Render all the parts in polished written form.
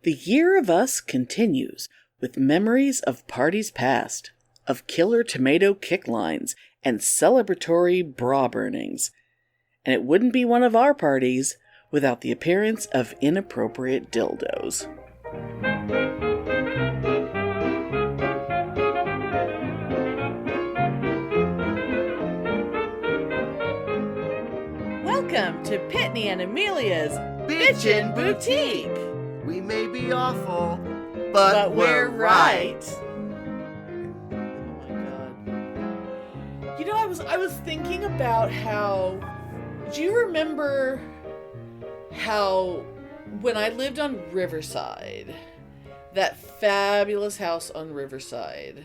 The Year of Us continues with memories of parties past, of killer tomato kick lines and celebratory bra burnings. And it wouldn't be one of our parties without the appearance of inappropriate dildos. Welcome to Pitney and Amelia's Bitchen Boutique. We may be awful, but we're right. Oh my god. You know, I was thinking about how, do you remember how when I lived on Riverside, that fabulous house on Riverside,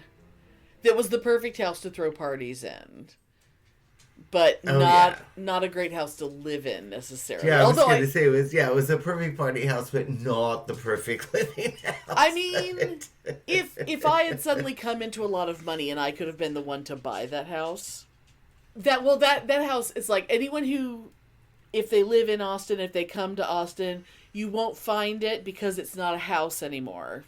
that was the perfect house to throw parties in, but not a great house to live in necessarily. Yeah, I was going to say it was a perfect party house, but not the perfect living house. I mean, if I had suddenly come into a lot of money and I could have been the one to buy that house, that house is like anyone who, if they live in Austin, if they come to Austin, you won't find it because it's not a house anymore.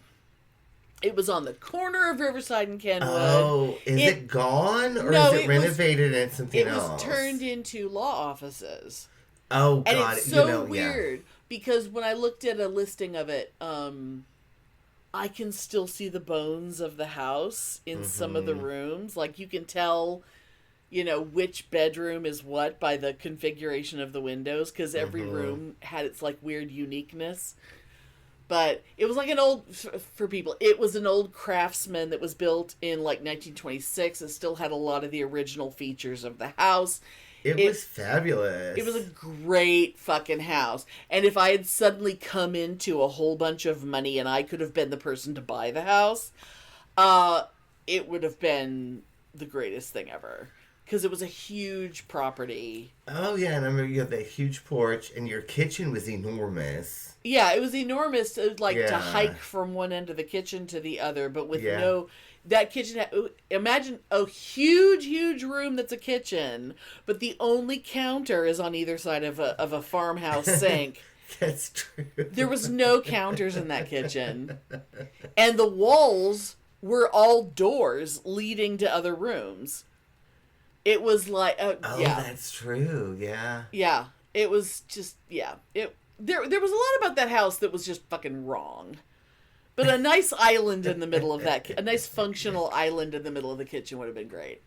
It was on the corner of Riverside and Kenwood. Oh, is it gone? Or is it renovated and something else? It was turned into law offices. Oh, God. And it's so weird because when I looked at a listing of it, I can still see the bones of the house in some of the rooms. Like, you can tell, you know, which bedroom is what by the configuration of the windows, because every room had its, like, weird uniqueness. But it was like it was an old Craftsman that was built in, like, 1926. It still had a lot of the original features of the house. It was fabulous. It was a great fucking house. And if I had suddenly come into a whole bunch of money and I could have been the person to buy the house, it would have been the greatest thing ever. Because it was a huge property. Oh, yeah. And I remember you had that huge porch and your kitchen was enormous. Yeah, it was enormous. It was like to hike from one end of the kitchen to the other, but with that kitchen, imagine a huge, huge room that's a kitchen, but the only counter is on either side of a farmhouse sink. That's true. There was no counters in that kitchen. And the walls were all doors leading to other rooms. It was like, that's true. Yeah. Yeah. It was just, There was a lot about that house that was just fucking wrong. But a nice island in the middle of that, a nice functional island in the middle of the kitchen would have been great.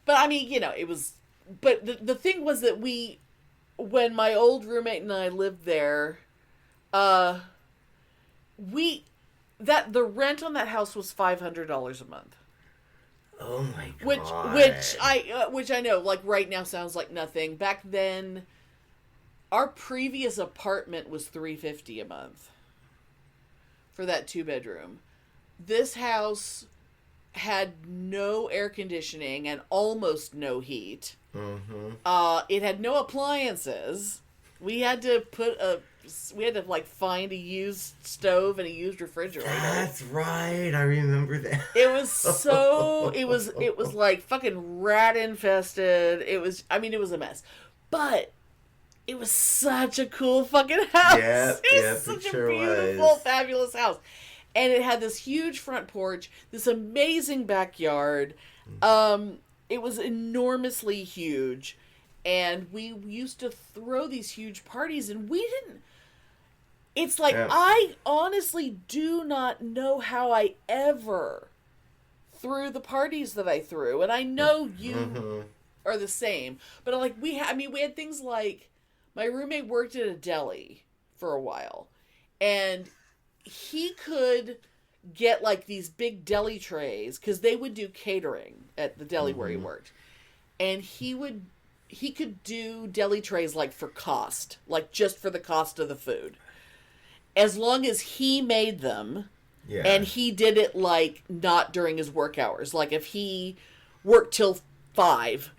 But I mean, you know, it was, but the thing was that when my old roommate and I lived there, the rent on that house was $500 a month. Oh my god. Which I know, like, right now sounds like nothing. Back then, our previous apartment was $350 a month for that 2-bedroom. This house had no air conditioning and almost no heat. It had no appliances. We had to find a used stove and a used refrigerator. That's right. I remember that. It was like fucking rat infested. It was a mess. But it was such a cool fucking house. It was such a beautiful, fabulous house. And it had this huge front porch, this amazing backyard. It was enormously huge. And we used to throw these huge parties, and we didn't. It's like, I honestly do not know how I ever threw the parties that I threw. And I know you are the same. But we had things like, my roommate worked at a deli for a while, and he could get like these big deli trays because they would do catering at the deli where he worked, and he could do deli trays like for cost, like just for the cost of the food, as long as he made them, and he did it like not during his work hours. Like if he worked till 5.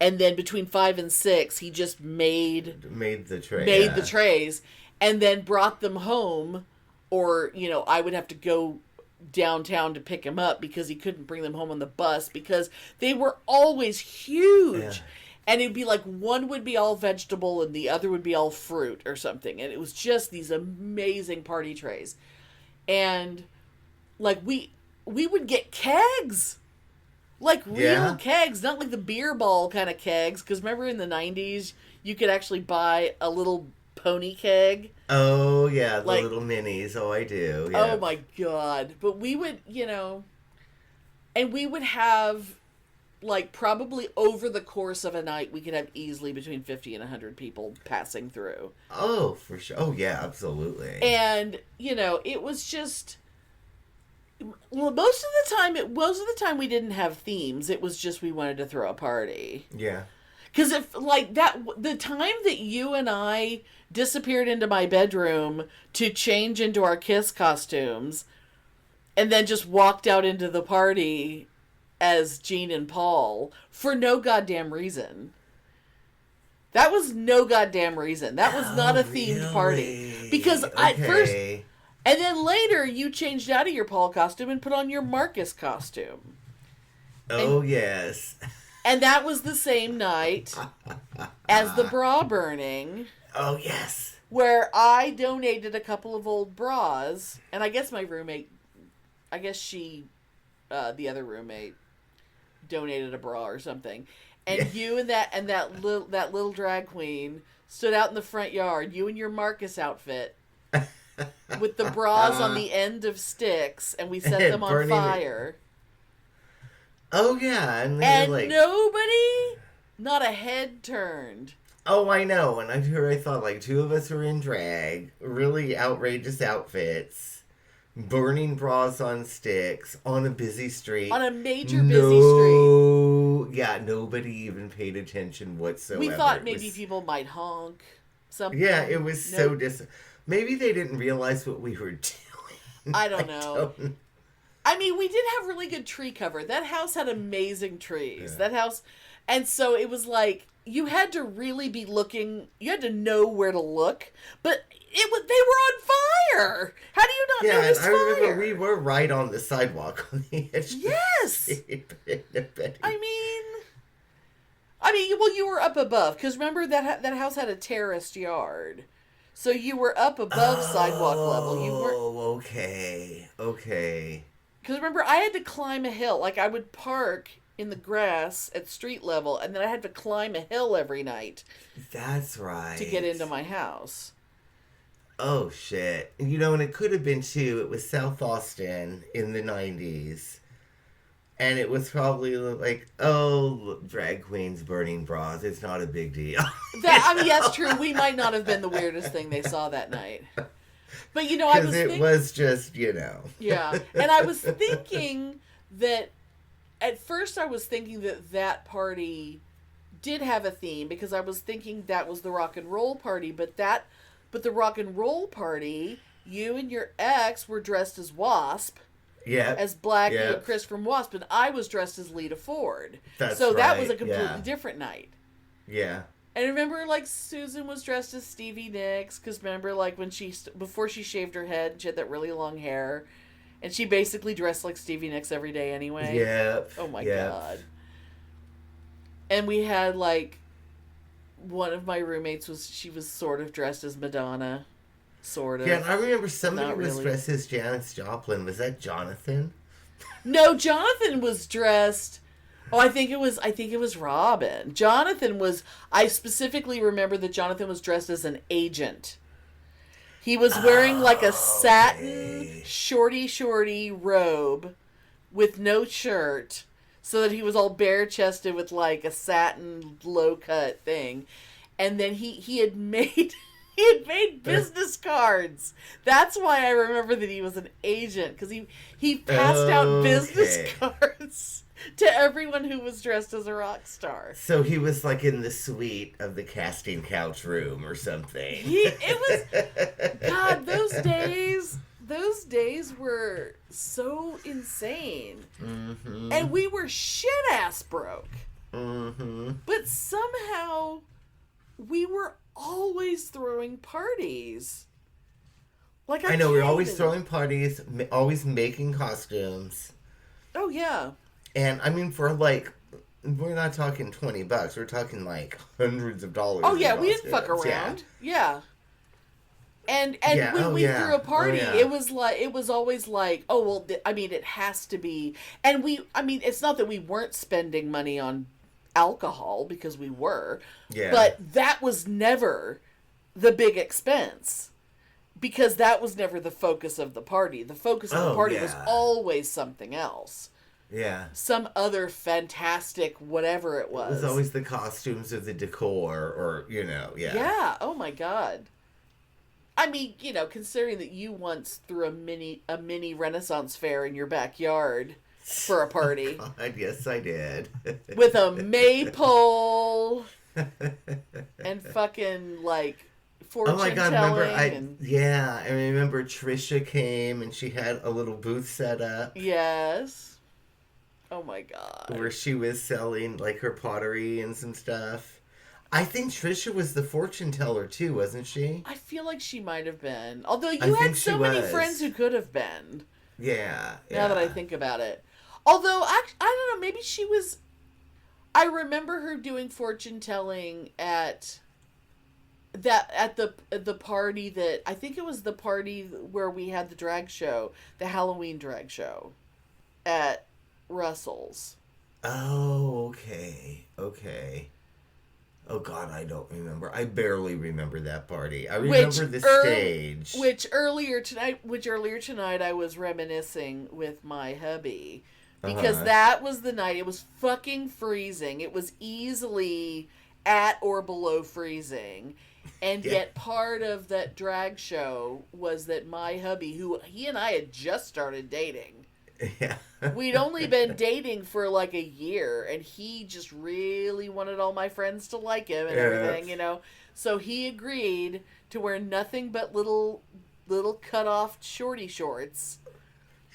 And then between 5 and 6, he just made the trays, and then brought them home, or, you know, I would have to go downtown to pick him up because he couldn't bring them home on the bus because they were always huge. Yeah. And it'd be like one would be all vegetable and the other would be all fruit or something. And it was just these amazing party trays. And, like, we would get kegs. Like, real kegs. Not like the beer ball kind of kegs. Because remember in the 90s, you could actually buy a little pony keg. Oh, yeah. The little minis. Oh, I do. Yeah. Oh, my God. But we would, and we would have, like, probably over the course of a night, we could have easily between 50 and 100 people passing through. Oh, for sure. Oh, yeah, absolutely. And, it was just... Well, most of the time we didn't have themes. It was just we wanted to throw a party. Yeah. Because if, like, the time that you and I disappeared into my bedroom to change into our Kiss costumes and then just walked out into the party as Gene and Paul for no goddamn reason. That was no goddamn reason. That was not a themed party. Because at first... And then later, you changed out of your Paul costume and put on your Marcus costume. Oh, yes. And that was the same night as the bra burning. Oh, yes. Where I donated a couple of old bras. And I guess my roommate, the other roommate, donated a bra or something. And you and that little drag queen stood out in the front yard. You in your Marcus outfit. With the bras on the end of sticks, and we set them on fire. Oh, yeah. And nobody, not a head turned. Oh, I know. And I thought, like, two of us were in drag, really outrageous outfits, burning bras on sticks, on a busy street. On a major busy street. Yeah, nobody even paid attention whatsoever. We thought maybe people might honk. Something. Yeah, it was so Maybe they didn't realize what we were doing. I don't know. I mean, we did have really good tree cover. That house had amazing trees. Yeah. That house... And so it was like, you had to really be looking... You had to know where to look. But they were on fire! How do you not notice fire? Yeah, I remember we were right on the sidewalk on the edge. Yes! I mean, well, you were up above. Because remember, that house had a terraced yard. So you were up above sidewalk level. You were. Oh, okay. Because remember, I had to climb a hill. Like, I would park in the grass at street level, and then I had to climb a hill every night. That's right. To get into my house. Oh, shit. And it could have been, too, it was South Austin in the 90s. And it was probably like, oh, drag queens burning bras. It's not a big deal. That's true. We might not have been the weirdest thing they saw that night. But, I was thinking... It was just, Yeah. And I was thinking that... At first I was thinking that party did have a theme. Because I was thinking that was the rock and roll party. But the rock and roll party, you and your ex were dressed as Wasp. Yeah. As Blackie and Chris from Wasp, and I was dressed as Lita Ford. So that was a completely different night. Yeah. And remember, like, Susan was dressed as Stevie Nicks, because remember, like, when before she shaved her head, she had that really long hair, and she basically dressed like Stevie Nicks every day anyway. Yep. Oh my God. And we had, like, one of my roommates she was sort of dressed as Madonna. Sort of. Yeah, and I remember somebody was dressed as Janis Joplin. Was that Jonathan? No, Jonathan was dressed... Oh, I think it was Robin. Jonathan was... I specifically remember that Jonathan was dressed as an agent. He was wearing like a satin shorty robe with no shirt, so that he was all bare-chested with like a satin low-cut thing. And then he had made... He had made business cards. That's why I remember that he was an agent, because he passed out business cards to everyone who was dressed as a rock star. So he was like in the suite of the casting couch room or something. God, those days were so insane. Mm-hmm. And we were shit-ass broke. Mm-hmm. But somehow we were always throwing parties. Like I know, we're always throwing parties, always making costumes. Oh, yeah. And, I mean, for, like, we're not talking $20. We're talking, like, hundreds of dollars. Oh, yeah, we didn't fuck around. Yeah. And when we threw a party, it was always like, oh well, I mean, it has to be. And it's not that we weren't spending money on alcohol, because we were, but that was never the big expense, because that was never the focus of the party. The focus of the party was always something else. Yeah. Some other fantastic whatever it was. It was always the costumes or the decor or, Yeah, oh my God. I mean, considering that you once threw a mini Renaissance fair in your backyard for a party. Oh God, yes, I did. With a maypole and fucking, like, fortune telling. I remember Trisha came and she had a little booth set up. Yes. Oh my God. Where she was selling, like, her pottery and some stuff. I think Trisha was the fortune teller too, wasn't she? I feel like she might have been. Although you had so many friends who could have been. Yeah. Now that I think about it. Although, I don't know, maybe she was... I remember her doing fortune telling at the party that... I think it was the party where we had the drag show. The Halloween drag show. At Russell's. Oh, okay. Okay. Oh God, I don't remember. I barely remember that party. I remember the stage. Which earlier tonight I was reminiscing with my hubby, because that was the night. It was fucking freezing. It was easily at or below freezing. And yet part of that drag show was that my hubby, he and I had just started dating. Yeah. We'd only been dating for like a year, and he just really wanted all my friends to like him and everything, So he agreed to wear nothing but little cut off shorty shorts.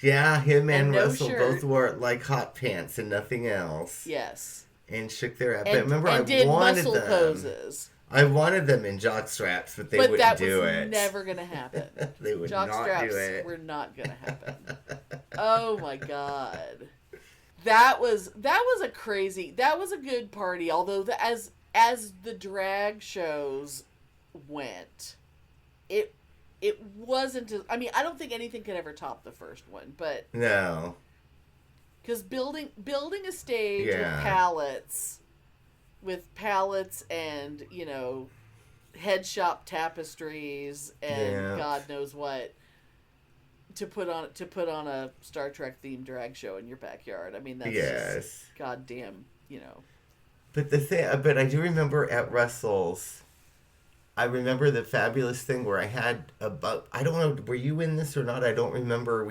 Yeah, him and Russell both wore like hot pants and nothing else. Yes. And shook their ass. But remember, I did wanted muscle them. Poses. I wanted them in jock straps, but they wouldn't do it. But that was never going to happen. They would not do it. Were not going to happen. Oh my God. That was a good party. Although as the drag shows went, it wasn't as, I don't think anything could ever top the first one, but no. Because building a stage with pallets and, head shop tapestries and God knows what to put on a Star Trek themed drag show in your backyard. That's just goddamn, But I do remember at Russell's, I remember the fabulous thing where I had I don't know, were you in this or not? I don't remember.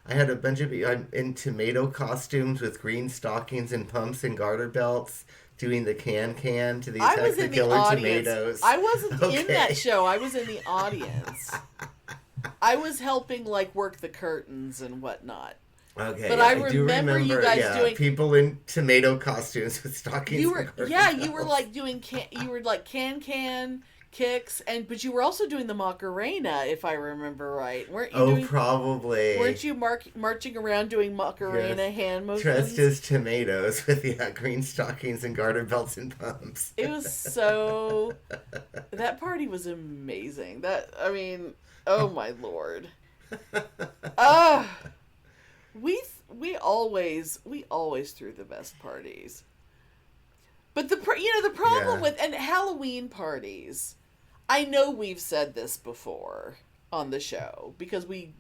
I had a bunch of in tomato costumes with green stockings and pumps and garter belts doing the can to the Attack the Killer tomatoes. I wasn't in that show. I was in the audience. I was helping work the curtains and whatnot. Okay, but I remember you guys doing people in tomato costumes with stockings. You were doing can kicks, but you were also doing the Macarena, if I remember right, weren't you? Probably. Weren't you marching around doing Macarena hand motions? Dressed as tomatoes with green stockings and garter belts and pumps. It was so. That party was amazing. Oh my Lord. We always threw the best parties. But the problem with Halloween parties, I know we've said this before on the show because we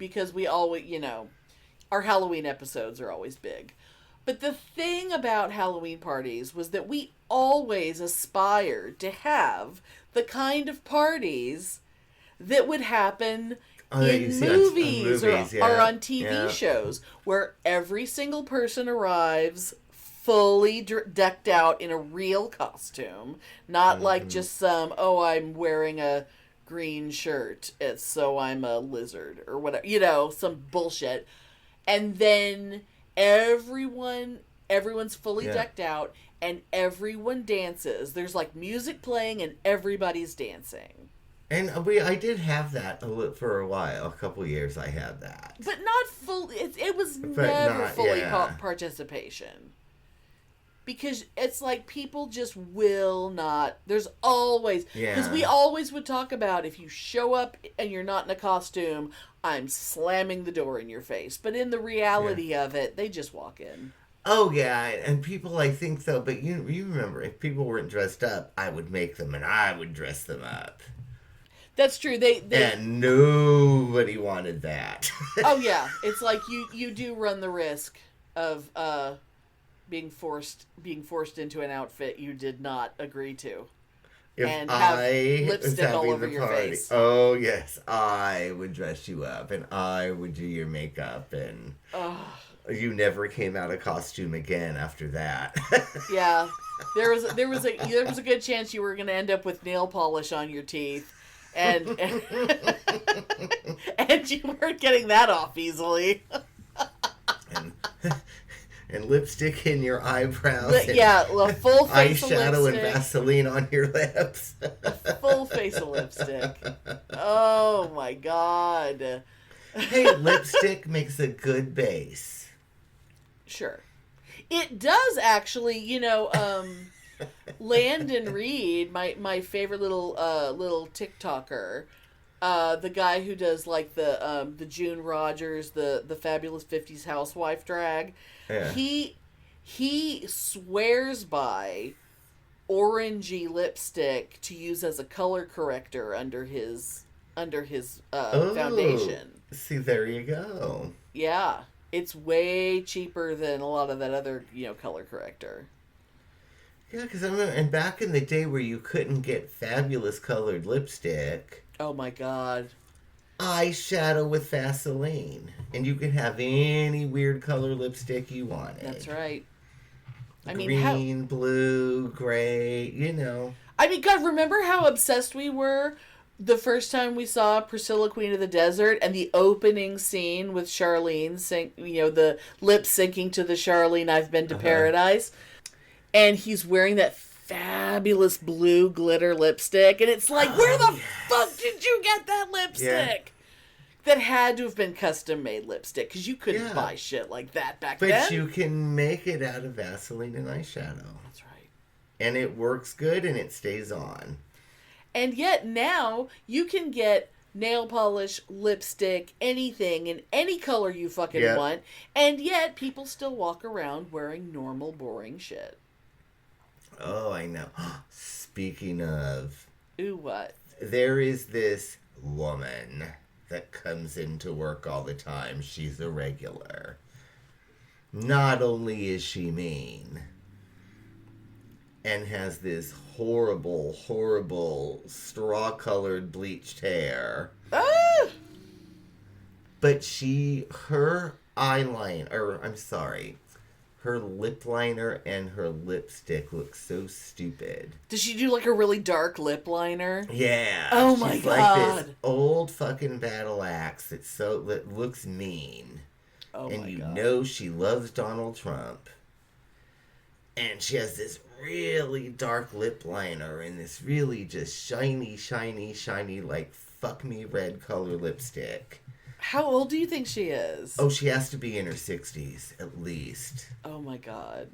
always, our Halloween episodes are always big. But the thing about Halloween parties was that we always aspired to have the kind of parties that would happen in movies or on TV shows, where every single person arrives fully decked out in a real costume, not like just some, I'm wearing a green shirt, so I'm a lizard or whatever, some bullshit. And then everyone's fully decked out and everyone dances. There's music playing and everybody's dancing. And I did have that for a while. A couple years I had that. But not full. It was never fully participation. Because it's like people just will not. There's always... Because we always would talk about if you show up and you're not in a costume, I'm slamming the door in your face. But in the reality of it, they just walk in. Oh, yeah, and people, I think, though, but you remember, if people weren't dressed up, I would make them and I would dress them up. That's true. And nobody wanted that. Oh, yeah. It's like you do run the risk of being forced into an outfit you did not agree to. And have lipstick all over your face. Oh, yes. I would dress you up and I would do your makeup and... You never came out of costume again after that. Yeah, there was a good chance you were going to end up with nail polish on your teeth, and and you weren't getting that off easily. and lipstick in your eyebrows. A full face of eyeshadow lipstick. and Vaseline on your lips. A full face of lipstick. Oh my God. Hey, lipstick makes a good base. Sure. It does actually, Landon Reed, my favorite little TikToker, the guy who does like the June Rogers, the Fabulous 50s housewife drag. Yeah. He swears by orangey lipstick to use as a color corrector under his foundation. See, there you go. Yeah. It's way cheaper than a lot of that other, color corrector. Yeah, because I remember, and back in the day where you couldn't get fabulous colored lipstick. Oh my God. Eyeshadow with Vaseline. And you could have any weird color lipstick you wanted. That's right. Green, blue, gray, God, remember how obsessed we were the first time we saw Priscilla, Queen of the Desert, and the opening scene with Charlene, the lip syncing to the Charlene, I've Been to Paradise. And he's wearing that fabulous blue glitter lipstick. And it's like, where the fuck did you get that lipstick? Yeah. That had to have been custom-made lipstick, because you couldn't buy shit like that back then. But you can make it out of Vaseline and eyeshadow. That's right. And it works good, and it stays on. And yet now you can get nail polish, lipstick, anything in any color you fucking want. And yet people still walk around wearing normal, boring shit. Oh, I know. Speaking of... Ooh, what? There is this woman that comes into work all the time. She's a regular. Not only is she mean... and has this horrible, horrible straw-colored bleached hair. Ah! But her her lip liner and her lipstick look so stupid. Does she do like a really dark lip liner? Yeah. Oh my She's God. like this old fucking battle axe that looks mean. Oh and my you God. know she loves Donald Trump. And she has this really dark lip liner and this really just shiny, like fuck me red color lipstick. How old do you think she is? Oh, she has to be in her 60s at least. Oh my God.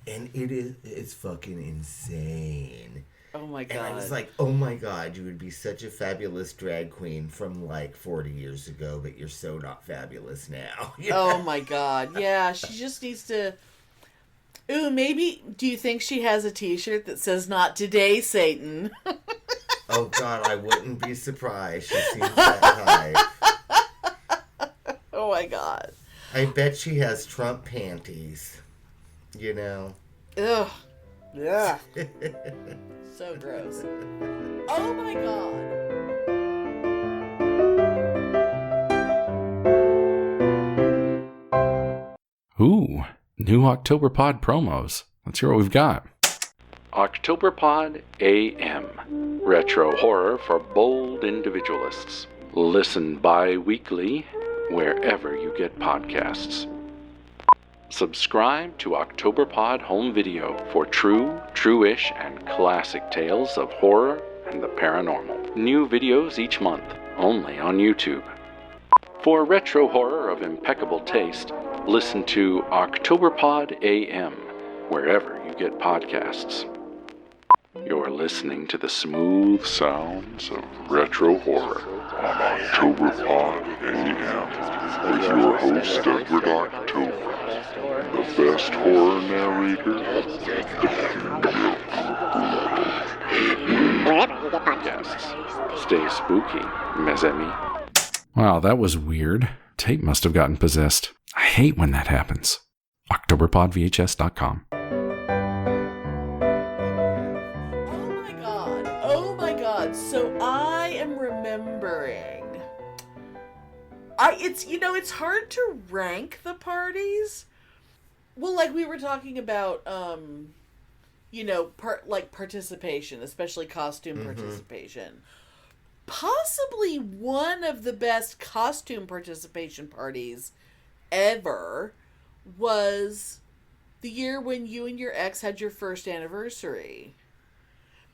And it's fucking insane. Oh my God. And I was like, oh my God, you would be such a fabulous drag queen from like 40 years ago, but you're so not fabulous now. Oh my God. Yeah, she just needs to... Ooh, maybe, do you think she has a t-shirt that says, "Not today, Satan"? Oh, God, I wouldn't be surprised. She seems that type. Oh, my God. I bet she has Trump panties. Ugh. Yeah. So gross. Oh, my God. Ooh. New OctoberPod promos. Let's hear what we've got. OctoberPod AM. Retro horror for bold individualists. Listen bi-weekly wherever you get podcasts. Subscribe to OctoberPod Home Video for true-ish, and classic tales of horror and the paranormal. New videos each month, only on YouTube. For retro horror of impeccable taste, listen to OctoberPod AM, wherever you get podcasts. You're listening to the smooth sounds of retro horror on October Pod AM with your host Edward October, the best horror narrator wherever you get podcasts. Stay spooky, mes amis. Wow, that was weird. Tape must have gotten possessed. I hate when that happens. OctoberPodVHS.com. Oh my god. So I am remembering. It's hard to rank the parties. Well, like we were talking about, participation, especially costume participation. Possibly one of the best costume participation parties ever was the year when you and your ex had your first anniversary.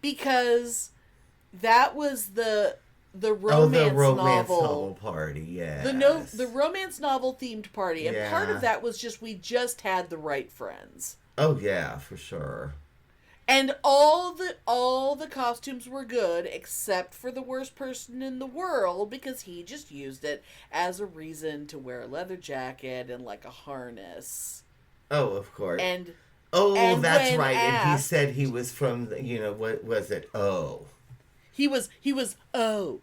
Because that was the romance novel party, yeah. The romance novel themed party. And part of that was we just had the right friends. Oh yeah, for sure. And all the costumes were good, except for the worst person in the world, because he just used it as a reason to wear a leather jacket and like a harness. Oh, of course. And that's right. And he said he was from, what was it? Oh. He was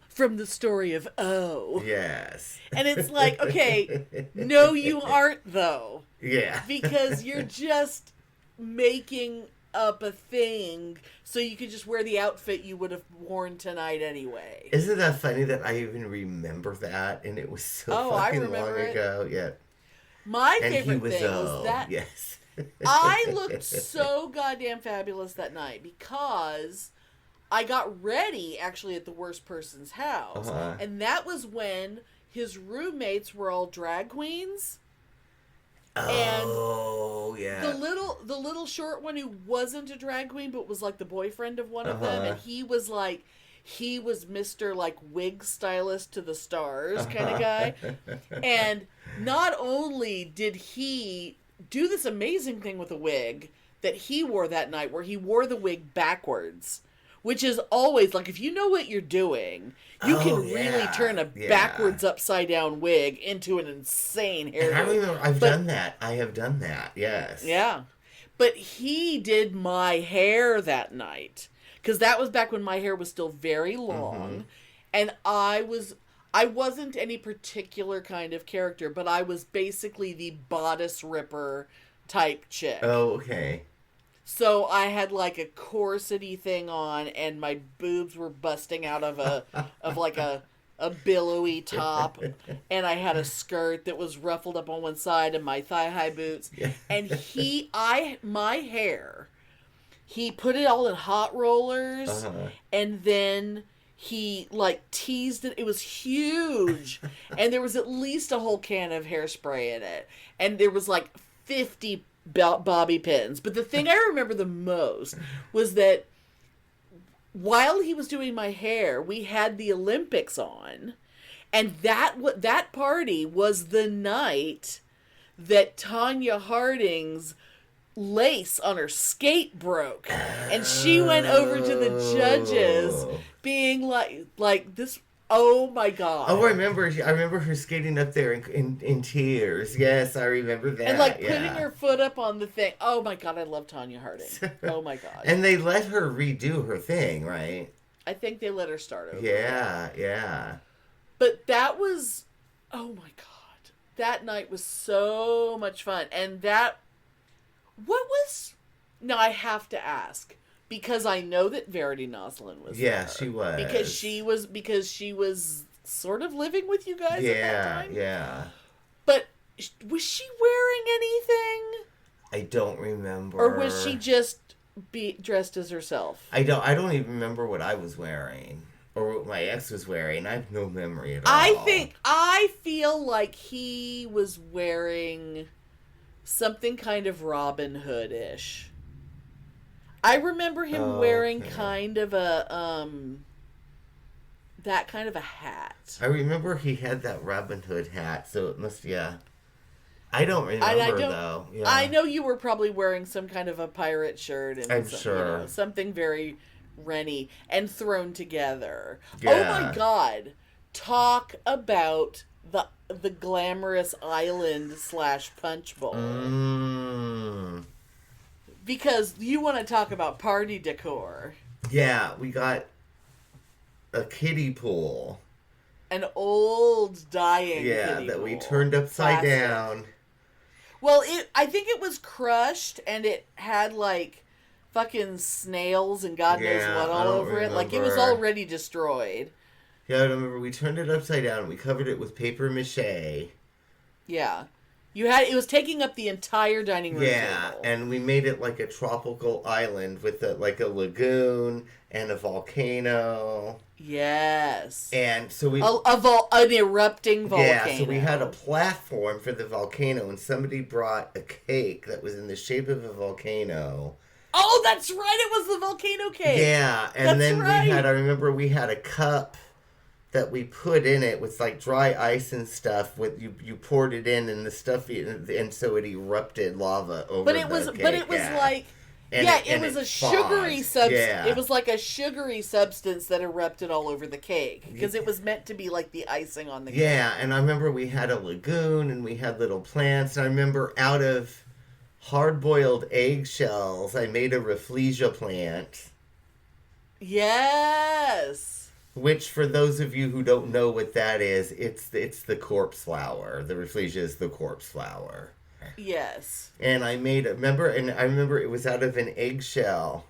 from the story of O. Yes. And it's like, okay, no, you aren't though. Yeah. Because you're just making up a thing so you could just wear the outfit you would have worn tonight anyway. Isn't that funny that I even remember that, and it was so fucking long ago? Yeah. My favorite thing was that yes. I looked so goddamn fabulous that night because I got ready actually at the worst person's house, and that was when his roommates were all drag queens. Oh, yeah. The little short one who wasn't a drag queen but was like the boyfriend of one of them, and he was Mr. like wig stylist to the stars kind of guy. And not only did he do this amazing thing with a wig that he wore that night where he wore the wig backwards, which is always like, if you know what you're doing, you can really turn a backwards upside down wig into an insane hairdo. And I remember I've done that. I have done that. Yes. Yeah. But he did my hair that night, because that was back when my hair was still very long, and I wasn't any particular kind of character, but I was basically the bodice ripper type chick. Oh, okay. So I had like a corsety thing on, and my boobs were busting out of a billowy top, and I had a skirt that was ruffled up on one side, and my thigh-high boots. Yeah. And my hair, he put it all in hot rollers, and then he like teased it. It was huge, and there was at least a whole can of hairspray in it, and there was like 50 bobby pins. But the thing I remember the most was that while he was doing my hair, we had the Olympics on, and that party was the night that Tanya Harding's lace on her skate broke, and she went over to the judges being like this. Oh my god! Oh, I remember her skating up there in tears. Yes, I remember that. And like putting her foot up on the thing. Oh my god, I love Tanya Harding. Oh my god! And they let her redo her thing, right? I think they let her start over. Yeah. But that was, oh my god, that night was so much fun. And now I have to ask, because I know that Verity Noslin was there. She was. Because she was sort of living with you guys at that time. Yeah. But was she wearing anything? I don't remember. Or was she just dressed as herself? I don't even remember what I was wearing or what my ex was wearing. I have no memory at all. I feel like he was wearing something kind of Robin Hood-ish. I remember him wearing kind of a that kind of a hat. I remember he had that Robin Hood hat, so it must I don't remember, though. Yeah. I know you were probably wearing some kind of a pirate shirt and I'm sure. You know, something very Rennie and thrown together. Yeah. Oh my God. Talk about the glamorous island / punch bowl. Because you want to talk about party decor. Yeah, we got a kiddie pool. An old dying kiddie that pool. we turned upside down. Well, I think it was crushed and it had like fucking snails and God knows what all over it. Like it was already destroyed. Yeah, I remember we turned it upside down. We covered it with paper mache. Yeah. It was taking up the entire dining room table. And we made it like a tropical island with like a lagoon and a volcano. Yes. And so we... an erupting volcano. Yeah, so we had a platform for the volcano, and somebody brought a cake that was in the shape of a volcano. Oh, that's right, it was the volcano cake. Yeah, and then I remember we had a cup that we put in it with like dry ice and stuff. With you poured it in and the stuff, and so it erupted lava over. But it was like. It was a sugary substance. Yeah. It was like a sugary substance that erupted all over the cake because it was meant to be like the icing on the cake. Yeah, and I remember we had a lagoon and we had little plants. And I remember out of hard-boiled eggshells, I made a rafflesia plant. Yes. Which, for those of you who don't know what that is, it's the corpse flower. The rafflesia is the corpse flower. Yes. And I remember it was out of an eggshell.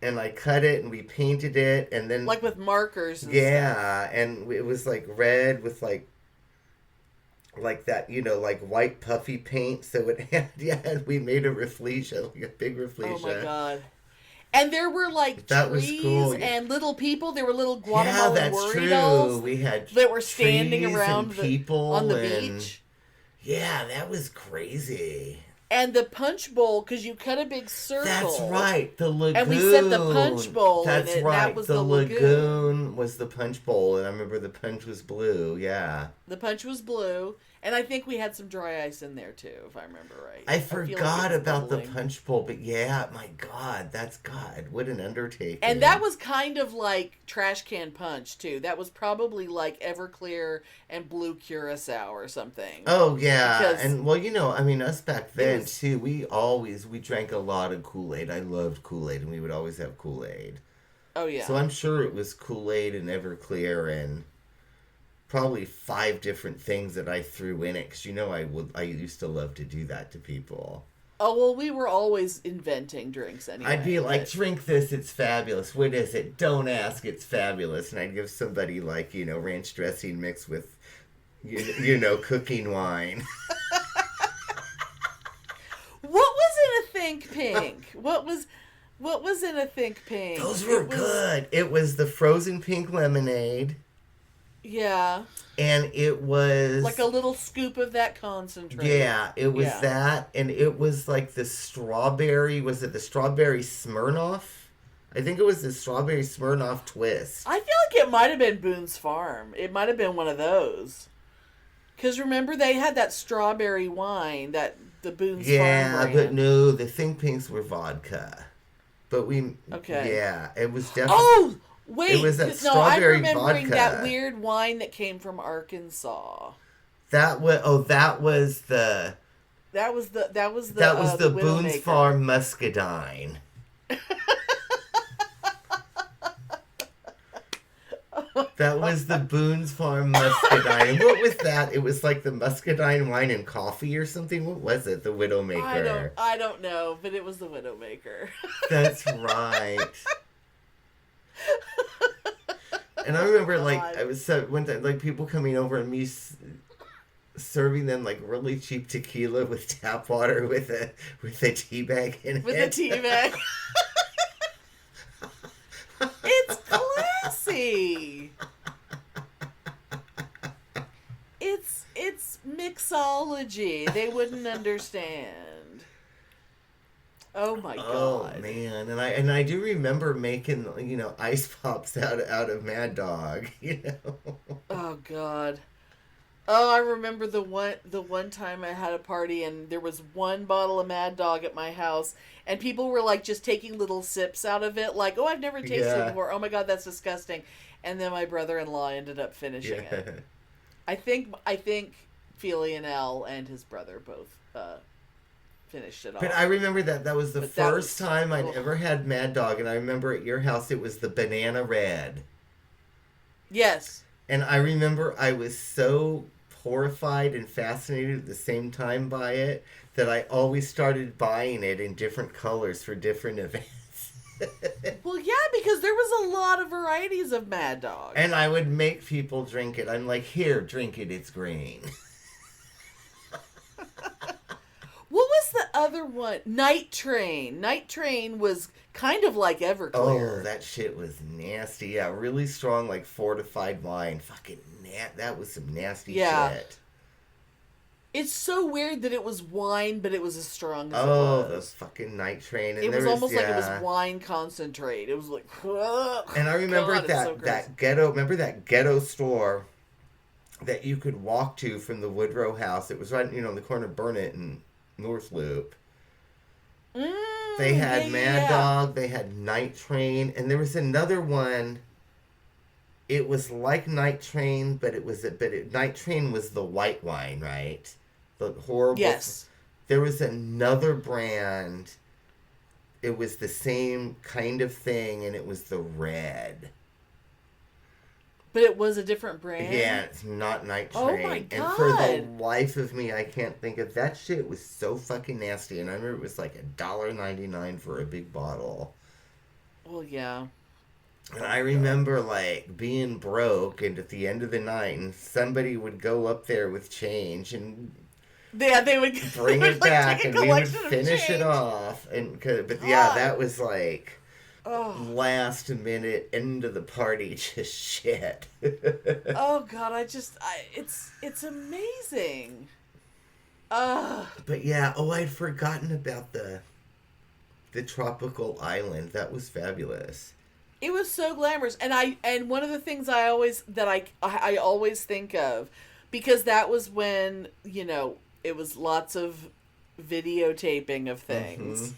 And I cut it and we painted it and then... Like with markers and stuff. And it was like red with like that, like white puffy paint. So it had, we made a rafflesia, like a big rafflesia. Oh my God. And there were like trees and little people. There were little Guatemalan worry dolls. We had that were standing around on the beach. Yeah, that was crazy. And the punch bowl, because you cut a big circle. That's right, the lagoon. And we set the punch bowl in it. Right, that was the lagoon was the punch bowl, and I remember the punch was blue, yeah. The punch was blue, and I think we had some dry ice in there, too, if I remember right. I forgot about the punch bowl, but yeah, my God, what an undertaking. And that was kind of like trash can punch, too. That was probably like Everclear and Blue Curacao or something. Oh, yeah, and well, us back then, too, we drank a lot of Kool-Aid. I loved Kool-Aid, and we would always have Kool-Aid. Oh, yeah. So I'm sure it was Kool-Aid and Everclear and probably 5 different things that I threw in it, because I used to love to do that to people. Oh, well, we were always inventing drinks anyway. I'd be like, drink this, it's fabulous. What is it? Don't ask, it's fabulous. And I'd give somebody like, ranch dressing mixed with, cooking wine. What was in a Think Pink? What was in a Think Pink? Those were good. It was the frozen pink lemonade. Yeah. And it was... like a little scoop of that concentrate. Yeah, it was that. And it was like the strawberry... Was it the strawberry Smirnoff? I think it was the strawberry Smirnoff twist. I feel like it might have been Boone's Farm. It might have been one of those. Because remember, they had that strawberry wine, the Boone's Farm brand. Yeah, but no, the Think Pinks were vodka. But we... Okay. Yeah, it was definitely... Oh! Wait, it was that strawberry I'm remembering vodka. that weird wine that came from Arkansas. That was the Boone's Farm Muscadine. That was the Boone's Farm Muscadine. What was that? It was like the Muscadine wine and coffee or something. What was it? The Widowmaker. I don't know, but it was the Widowmaker. That's right. And I remember, I was one time, people coming over and me serving them really cheap tequila with tap water with a tea bag in it. With a tea bag. It's classy. It's mixology. They wouldn't understand. Oh my God! Oh man, and I do remember making ice pops out of Mad Dog. Oh God! Oh, I remember the one time I had a party and there was one bottle of Mad Dog at my house and people were like just taking little sips out of it, like, oh, I've never tasted it before. Oh my God, that's disgusting. And then my brother-in-law ended up finishing it. I think Feely and Al and his brother both finished it off. But I remember that was the first time I'd ever had Mad Dog, and I remember at your house it was the banana red. Yes. And I remember I was so horrified and fascinated at the same time by it that I always started buying it in different colors for different events. Well, yeah, because there was a lot of varieties of Mad Dog. And I would make people drink it. I'm like, here, drink it, it's green. What was the other one? Night Train. Night Train was kind of like Everclear. Oh, that shit was nasty. Yeah, really strong, like fortified wine. Fucking that was some nasty shit. It's so weird that it was wine, but it was as strong as it was. Oh, the fucking Night Train. And it was almost like it was wine concentrate. It was like, and I remember that ghetto. Remember that ghetto store that you could walk to from the Woodrow house? It was right, on the corner of Burnett and North Loop. They had Mad Dog. They had Night Train, and there was another one. It was like Night Train, but Night Train was the white wine, right? The horrible. Yes. There was another brand. It was the same kind of thing, and it was the red. But it was a different brand? Yeah, it's not Night Train. Oh my God. And for the life of me, I can't think of that shit. It was so fucking nasty. And I remember it was like $1.99 for a big bottle. Well, yeah. And I remember, like, being broke and at the end of the night, and somebody would go up there with change and... Yeah, they would bring it back, and we would finish it off. That was like... last minute end of the party, just shit. Oh God, it's amazing. But yeah, I'd forgotten about the tropical island. That was fabulous. It was so glamorous, and one of the things I always think of, because that was when it was lots of videotaping of things,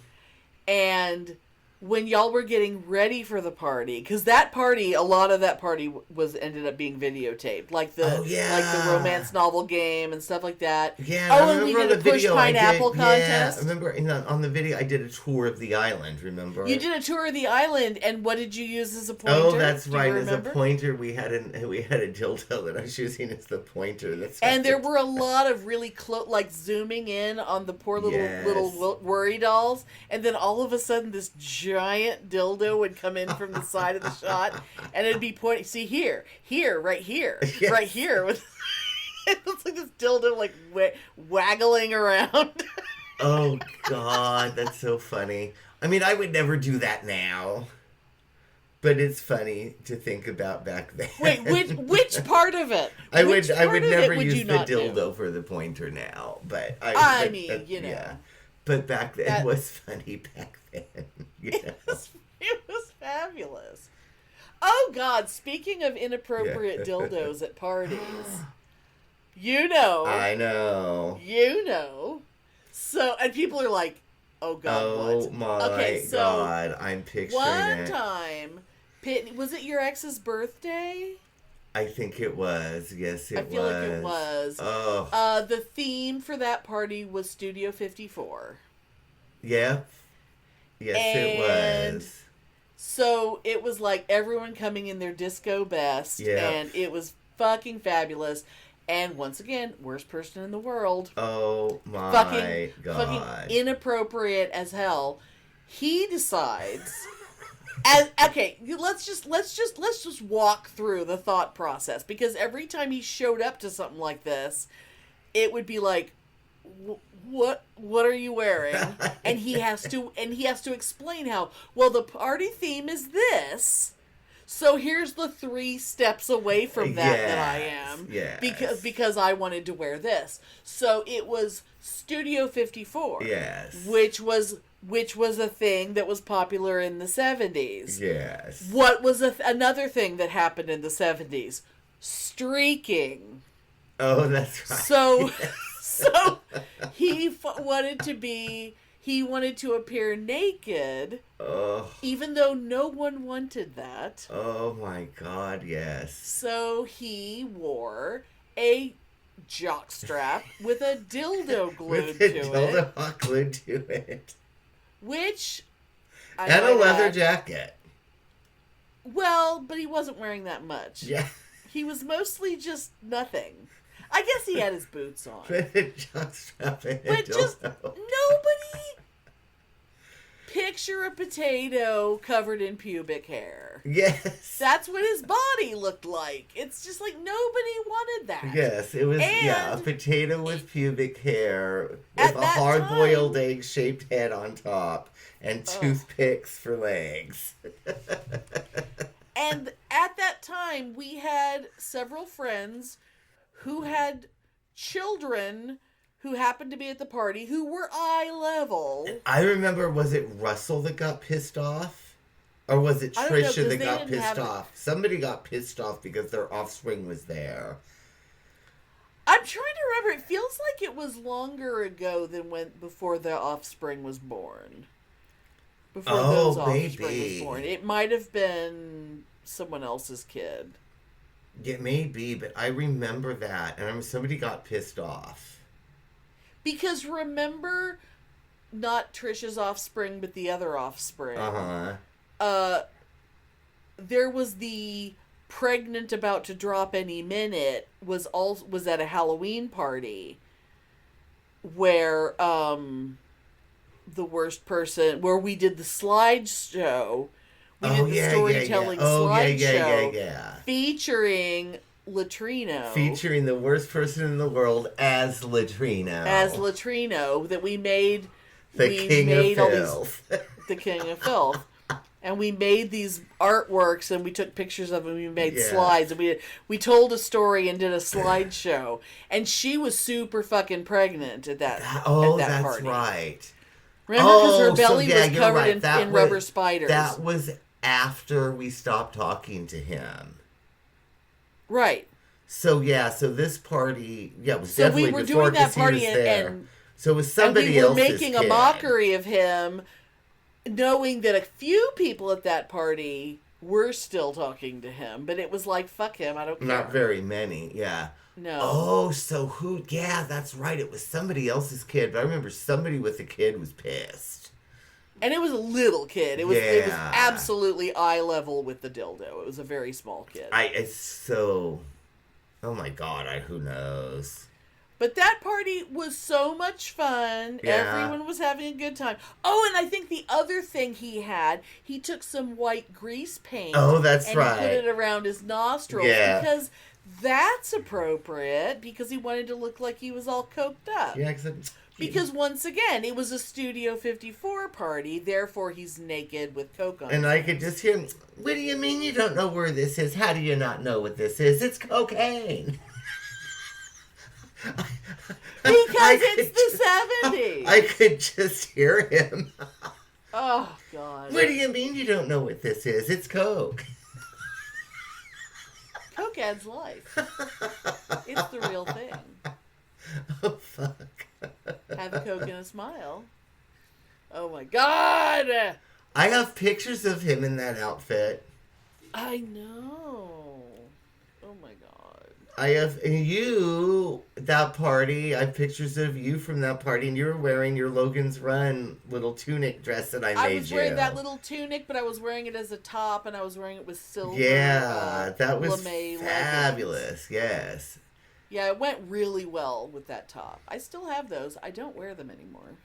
and when y'all were getting ready for the party, because a lot of that party ended up being videotaped, like the romance novel game and stuff like that. Yeah, and we did a push pineapple contest. Yeah, I remember on the video I did a tour of the island. Remember? You did a tour of the island, and what did you use as a pointer? Oh, that's right. As a pointer, we had a dildo that I was using as the pointer. And there were a lot of really close, like zooming in on the poor little worry dolls, and then all of a sudden this giant dildo would come in from the side of the shot, and it'd be pointing. See here, right here, yes. Right here. It looks like this dildo like waggling around. Oh God, that's so funny. I mean, I would never do that now, but it's funny to think about back then. Wait, which part of it? I would never use the dildo for the pointer now, but I mean, yeah. But back then it was funny. Back then, it was fabulous. Oh God! Speaking of inappropriate dildos at parties, I know. So, and people are like, "Oh God, what?" My God, I'm picturing it. One time, was it your ex's birthday? I think it was. Yes, it was. I feel like it was. Oh. The theme for that party was Studio 54. Yeah. Yes, it was. So it was like everyone coming in their disco best, and it was fucking fabulous. And once again, worst person in the world. Oh my God. Fucking inappropriate as hell. He decides. Let's just walk through the thought process, because every time he showed up to something like this, it would be like, what are you wearing? And he has to explain how, well, the party theme is this. So here's the 3 steps away from that I am. Yes. Because I wanted to wear this. So it was Studio 54. Yes. Which was a thing that was popular in the 70s. Yes. What was another thing that happened in the 70s? Streaking. Oh, that's right. So, so he wanted to appear naked, even though no one wanted that. Oh my God, yes. So he wore a jockstrap with a dildo glued to it. With a dildo glued to it. Which... and a leather jacket. Well, but he wasn't wearing that much. Yeah. He was mostly just nothing. I guess he had his boots on. But just nobody picture a potato covered in pubic hair. Yes. That's what his body looked like. It's just like nobody wanted that. Yes, it was, a potato with pubic hair with a hard-boiled egg-shaped head on top and toothpicks for legs. And at that time, we had several friends who had children who happened to be at the party who were eye level. I remember, was it Russell that got pissed off? Or was it Trisha that got pissed off? Somebody got pissed off because their offspring was there. I'm trying to remember. It feels like it was longer ago than before the offspring was born. Before those offspring was born. It might have been someone else's kid. It may be, but I remember that. And I remember somebody got pissed off. Because remember, not Trisha's offspring, but the other offspring. There was the pregnant about to drop any minute was at a Halloween party where the worst person, where we did the slideshow. We did the storytelling slideshow featuring Latrino. Featuring the worst person in the world as Latrino. That we made. The king of filth. The king of filth. And we made these artworks, and we took pictures of them, and we made slides, and we told a story and did a slideshow. And she was super fucking pregnant at that party. That's right. Remember, because her belly was covered in rubber spiders. That was after we stopped talking to him. Right. So this party, it was definitely before, we were doing that party, and so it was somebody else's we were making a mockery of him, knowing that a few people at that party were still talking to him, but it was like, fuck him, I don't care. Not very many, No. Oh, so who? Yeah, that's right. It was somebody else's kid, but I remember somebody with a kid was pissed. And it was a little kid. It was absolutely eye level with the dildo. It was a very small kid. Oh my God, who knows? But that party was so much fun. Yeah. Everyone was having a good time. Oh, and I think the other thing he took some white grease paint. Oh, that's and right. And he put it around his nostrils. Yeah. Because that's appropriate, because he wanted to look like he was all coked up. Yeah, because once again, it was a Studio 54 party, therefore he's naked with coke on. And I could just hear him, what do you mean you don't know where this is? How do you not know what this is? It's cocaine. Because it's the 70s. I could just hear him. Oh, God. What do you mean you don't know what this is? It's coke. Coke adds life. It's the real thing. Oh, fuck. Have a Coke and a smile. Oh, my God. I have pictures of him in that outfit. I know. Oh, my God. I have that party. I have pictures of you from that party, and you were wearing your Logan's Run little tunic dress that I made you. I was wearing that little tunic, but I was wearing it as a top, and I was wearing it with silver. Yeah, that was fabulous. Leggings. Yes. Yeah, it went really well with that top. I still have those. I don't wear them anymore.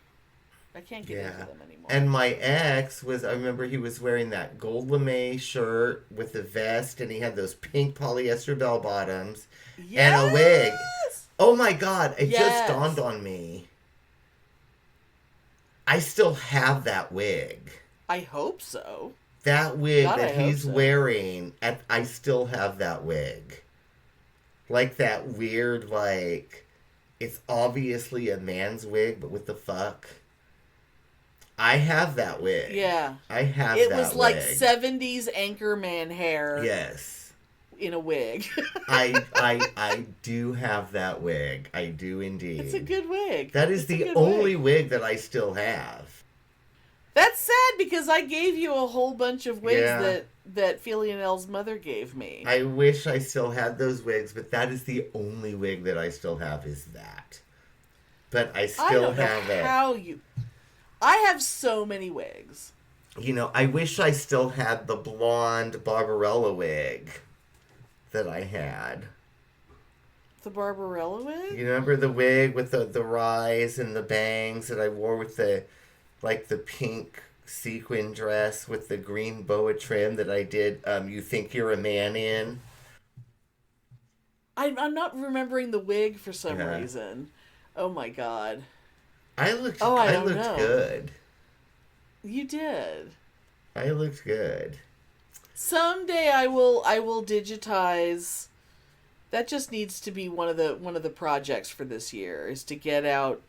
I can't get into them anymore. And my ex I remember he was wearing that gold lame shirt with the vest, and he had those pink polyester bell bottoms and a wig. Oh my God, it just dawned on me. I still have that wig. I hope so. That wig that he's wearing, I still have that wig. Like that weird, it's obviously a man's wig, but with the fuck. I have that wig. Yeah. I have that wig. It was like 70s Anchorman hair. Yes. in a wig. I do have that wig. I do indeed. It's a good wig. That is the only wig that I still have. That's sad because I gave you a whole bunch of wigs that Philionel's mother gave me. I wish I still had those wigs, but that is the only wig that I still have is that. But I still have it. I have so many wigs. You know, I wish I still had the blonde Barbarella wig that I had. The Barbarella wig? You remember the wig with the rise and the bangs that I wore with the pink sequin dress with the green boa trim that I did You Think You're a Man in? I'm not remembering the wig for some reason. Oh my god. I looked know. good. You did. I looked good. Someday I will digitize. That just needs to be one of the projects for this year, is to get out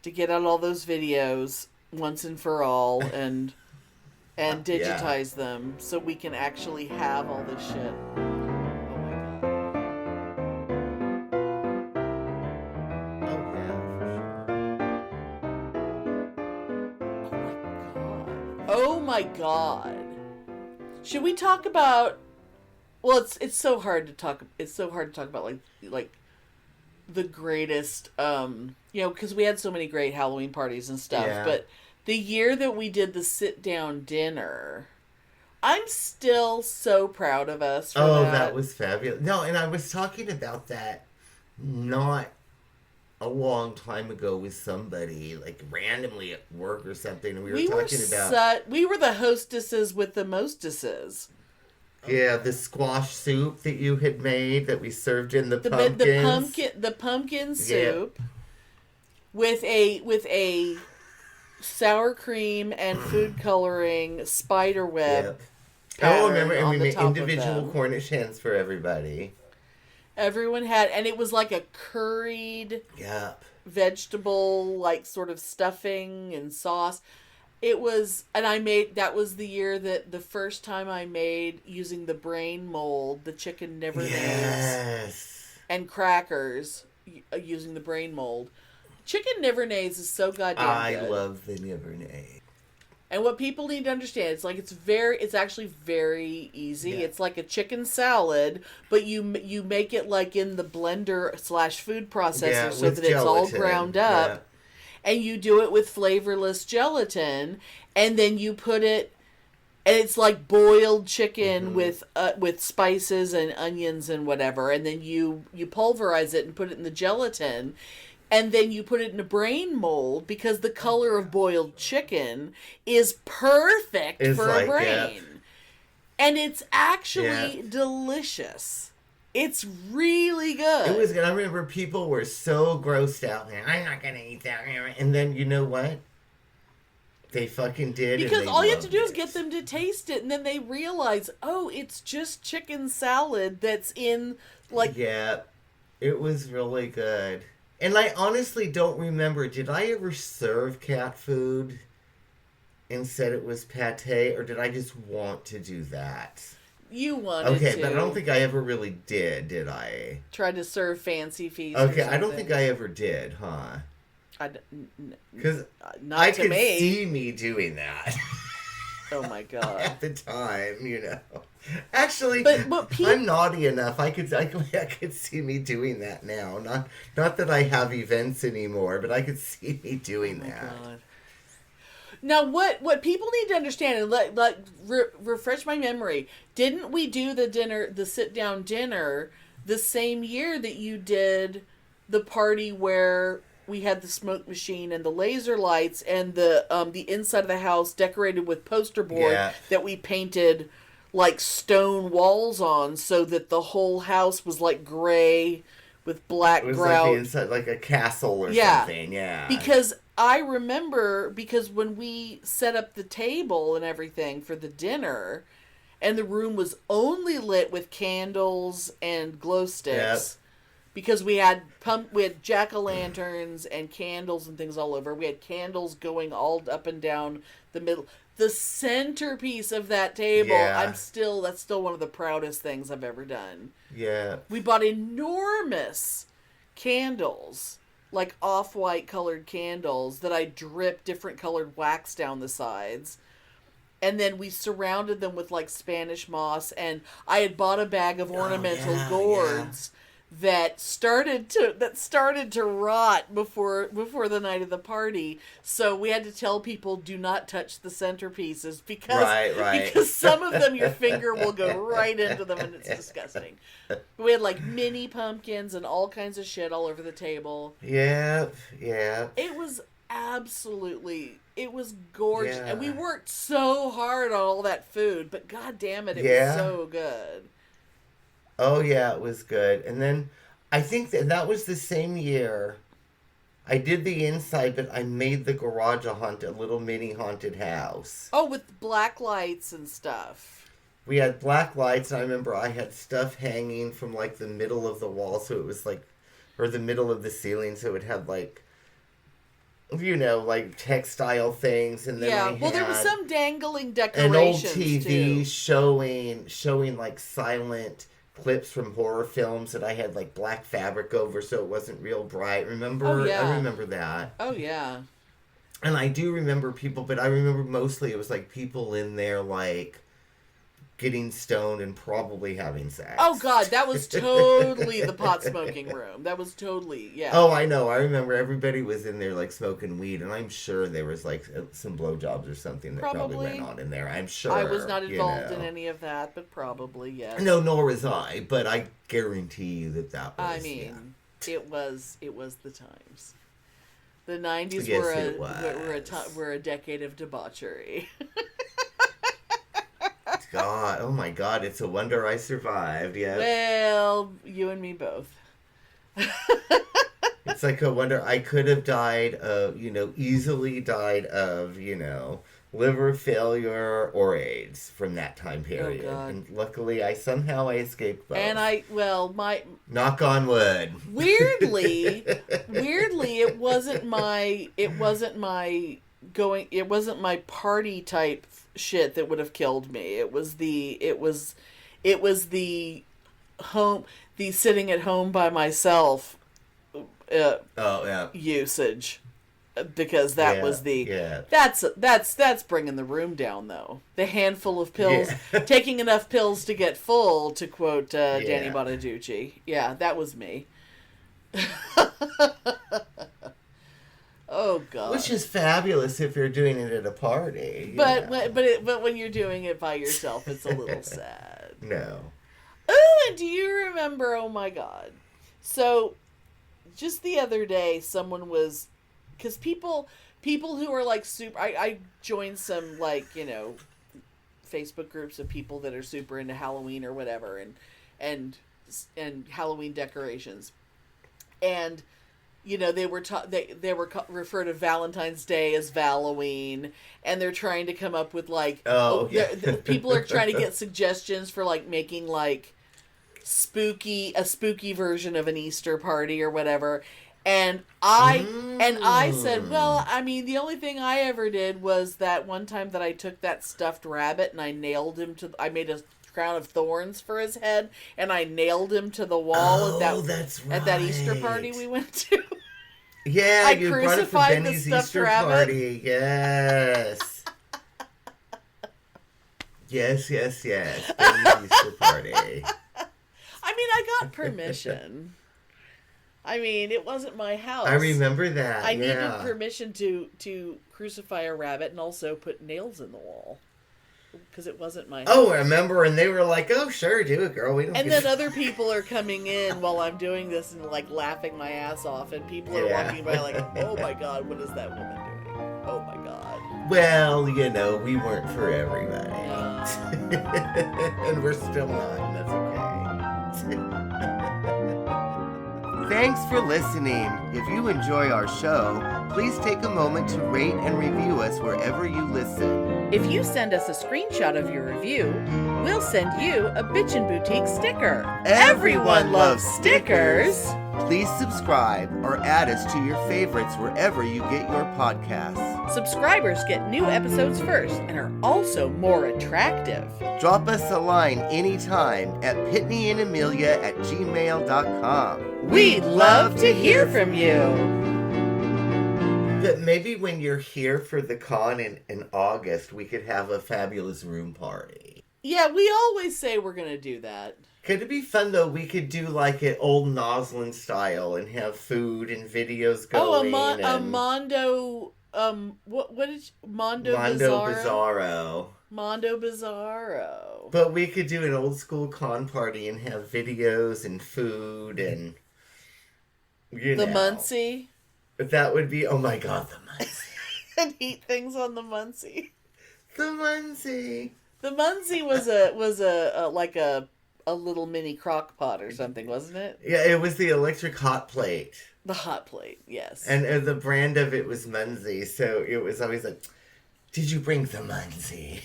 all those videos once and for all and digitize them so we can actually have all this shit. Oh my god. Should we talk about? Well, it's so hard to talk. It's so hard to talk about like the greatest. Because we had so many great Halloween parties and stuff. Yeah. But the year that we did the sit down dinner, I'm still so proud of us. For that was fabulous. No, and I was talking about that not a long time ago with somebody, like randomly at work or something, and we were talking about... we were the hostesses with the mostesses. Yeah, the squash soup that you had made that we served in the pumpkins. The pumpkin soup with a sour cream and food coloring spider web. Oh, remember, and we made individual Cornish hens for everybody. Everyone had, and it was like a curried vegetable, like sort of stuffing and sauce. It was, and that was the year that the first time I made, using the brain mold, the chicken nivernaise and crackers, using the brain mold. Chicken nivernaise is so goddamn good. I love the nivernaise. And what people need to understand, it's actually very easy. Yeah. It's like a chicken salad, but you make it like in the blender / food processor so that it's all ground up. Yeah. And you do it with flavorless gelatin, and then you put it, and it's like boiled chicken with spices and onions and whatever, and then you pulverize it and put it in the gelatin. And then you put it in a brain mold because the color of boiled chicken is perfect for a brain. Yeah. And it's actually delicious. It's really good. It was good. I remember people were so grossed out. I'm not going to eat that. And then, you know what? They fucking did. Because all you have to do is get them to taste it. And then they realize, oh, it's just chicken salad that's in, like... Yeah. It was really good. And I honestly don't remember, did I ever serve cat food and said it was pate, or did I just want to do that? You wanted to. Okay, but I don't think I ever really did I? Tried to serve fancy feast. Okay, I don't think I ever did, huh? Because I could see me doing that. Oh my god! At the time, you know. Actually, but I'm naughty enough. I could see me doing that now. Not that I have events anymore, but I could see me doing that. God. Now, what people need to understand, and refresh my memory, didn't we do the sit down dinner the same year that you did the party where we had the smoke machine and the laser lights and the inside of the house decorated with poster board that we painted like stone walls on, so that the whole house was like gray with black grout. It was like the inside, like a castle or something. Yeah. Because I remember, when we set up the table and everything for the dinner, and the room was only lit with candles and glow sticks. Yep. Because we had jack-o'-lanterns and candles and things all over. We had candles going all up and down the middle. the centerpiece of that table, that's still one of the proudest things I've ever done. Yeah. We bought enormous candles, like off-white colored candles that I dripped different colored wax down the sides. And then we surrounded them with like Spanish moss, and I had bought a bag of ornamental gourds that started to rot before the night of the party. So we had to tell people, do not touch the centerpieces because some of them your finger will go right into them and it's disgusting. We had like mini pumpkins and all kinds of shit all over the table. Yeah. It was it was gorgeous. And we worked so hard on all that food, but god damn it, it was so good. Oh, yeah, it was good. And then I think that was the same year I did the inside, but I made the garage a little mini haunted house. Oh, with black lights and stuff. We had black lights, and I remember I had stuff hanging from, like, the middle of the wall, so it was, like, or the middle of the ceiling, so it had, like, you know, like, textile things, and then there was some dangling decorations, an old TV showing, like, silent clips from horror films that I had like black fabric over so it wasn't real bright. Remember? Oh, yeah. I remember that. Oh, yeah. And I do remember people, but I remember mostly it was like people in there like getting stoned and probably having sex. Oh, God, that was totally the pot smoking room. That was totally, Oh, I know. I remember everybody was in there like smoking weed, and I'm sure there was like some blowjobs or something that probably went on in there. I'm sure. I was not involved in any of that, but probably, yes. No, nor was I, but I guarantee you that was... I mean, it was the times. The 90s were a decade of debauchery. God, oh my God, it's a wonder I survived, yeah. Well, you and me both. It's like a wonder I could have died of, easily died of, liver failure or AIDS from that time period. Oh, God. And luckily I escaped both. And knock on wood. Weirdly, it wasn't my party type shit that would have killed me. It was the sitting at home by myself usage, because that was that's bringing the room down, though. The handful of pills, taking enough pills to get full, to quote Danny Bonaducci. Yeah, that was me. Oh, God. Which is fabulous if you're doing it at a party. But when you're doing it by yourself, it's a little sad. No. Oh, and do you remember, oh my God. So, just the other day, someone was, because people who are like super, I joined some like, Facebook groups of people that are super into Halloween or whatever, and Halloween decorations. And they were refer to Valentine's Day as Valloween, and they're trying to come up with like people are trying to get suggestions for like making like a spooky version of an Easter party or whatever. And I said, well, I mean, the only thing I ever did was that one time that I took that stuffed rabbit and I made a crown of thorns for his head, and I nailed him to the wall at that Easter party we went to. Yeah, you brought it for Benny's Easter party. Yes. yes. Benny's Easter party. I mean, I got permission. I mean, it wasn't my house. I remember that. I needed permission to crucify a rabbit and also put nails in the wall. Because it wasn't my house. Oh, I remember, and they were like, "Oh, sure, do it, girl." We don't." And then other people are coming in while I'm doing this and like laughing my ass off, and people are walking by like, "Oh my God, what is that woman doing? Oh my God." Well, we weren't for everybody, and we're still not, and that's okay. Thanks for listening. If you enjoy our show, please take a moment to rate and review us wherever you listen. If you send us a screenshot of your review, we'll send you a Bitchen Boutique sticker. Everyone loves stickers. Please subscribe or add us to your favorites wherever you get your podcasts. Subscribers get new episodes first and are also more attractive. Drop us a line anytime at PitneyAndAmelia@gmail.com. We'd love to hear from you. But maybe when you're here for the con in August, we could have a fabulous room party. Yeah, we always say we're going to do that. Could it be fun, though? We could do like an old Noslin style and have food and videos going. A Mondo... what is Mondo Bizarro? Mondo Bizarro. But we could do an old school con party and have videos and food and the Muncie. That would be, oh my god, the Muncie. And eat things on the Muncie. The Muncie. The Muncie was a little mini crock pot or something, wasn't it? Yeah, it was the electric hot plate. The hot plate, yes. And the brand of it was Muncie, so it was always like, did you bring the Muncie?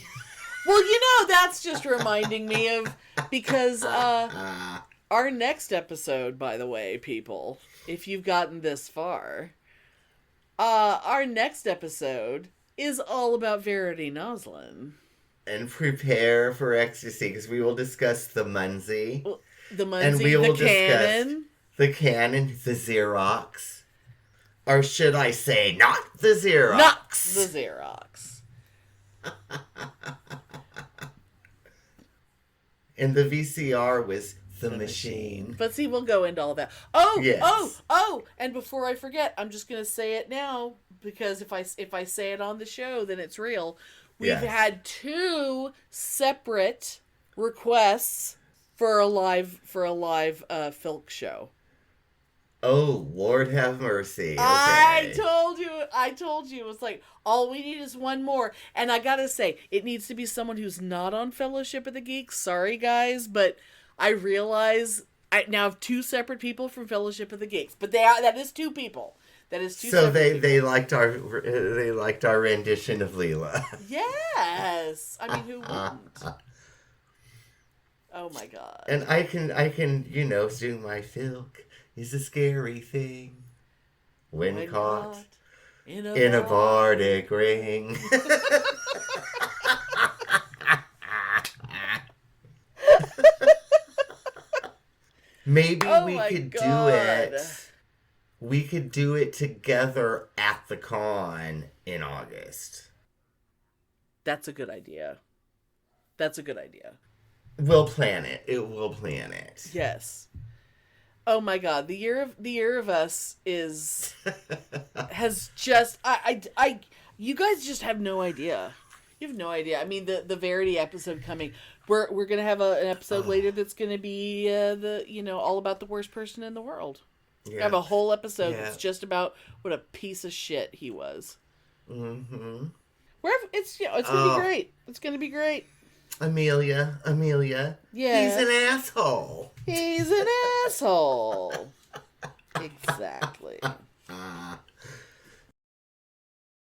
Well, that's just reminding me of, because our next episode, by the way, people, if you've gotten this far, our next episode is all about Verity Noslin. And prepare for ecstasy, because we will discuss the Muncie. The Muncie, and we will discuss the Canon, the Xerox. Or should I say, not the Xerox. Not the Xerox. And the VCR was the machine. But see, we'll go into all that. Oh, yes. oh! And before I forget, I'm just going to say it now, because if I say it on the show, then it's real. We've had 2 separate requests for a live Filk show. Oh, Lord have mercy. Okay. I told you. It was like, all we need is one more. And I gotta say, it needs to be someone who's not on Fellowship of the Geeks. Sorry, guys, but I realize I now have 2 separate people from Fellowship of the Geeks. But that is 2 people. That is 2 so separate they liked our rendition of Leela. Yes. I mean, who wouldn't? Oh my god. And I can do my Filk is a scary thing when caught in a bardic ring. Maybe we could do it. We could do it together at the con in August. That's a good idea. We'll plan it. We'll plan it. Yes. Oh my god, the year of us has just you guys just have no idea. You have no idea. I mean, the Verity episode coming. We're gonna have an episode later that's gonna be all about the worst person in the world. Yeah. I have a whole episode that's just about what a piece of shit he was. Mm-hmm. It's gonna be great. It's gonna be great. Amelia. Yeah. He's an asshole. Exactly.